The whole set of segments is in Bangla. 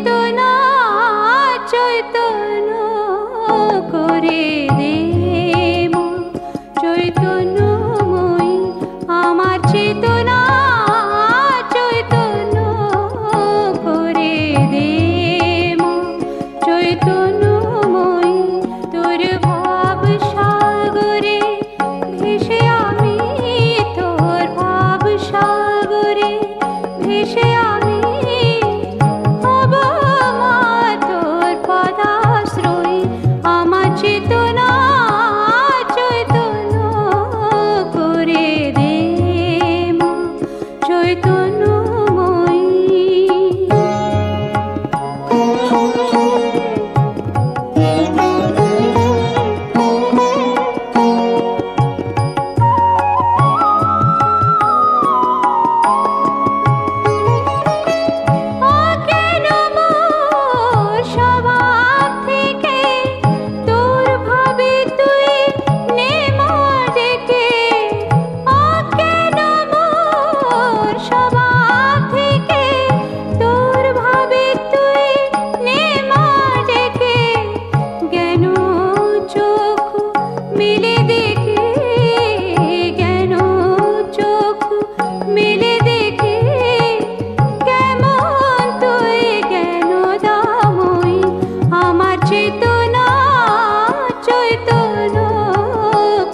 চেতনা চৈতন্য করে দে মা চৈতন্যময়ী আমার চেতনা চৈতন্য করে দে মা চৈতন্যময়ী তোর ভাব সাগরে ভেসে আমি তোর ভাব সাগরে ভেসে আমি হব মা তোর পদাশ্রয়ী আমার চেতনা চৈতন্য করে দে মা চৈতন্যময়ী চেতনা চৈতন্য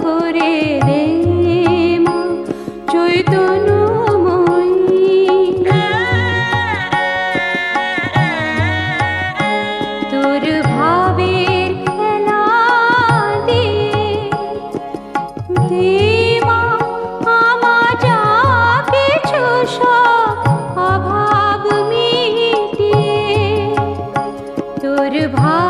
করে দে মা চৈতন্যময়ী তোর ভাবের খেলা দিয়ে দে মা আমার যা কিছু সব অভাব মিটিয়ে তোর ভাব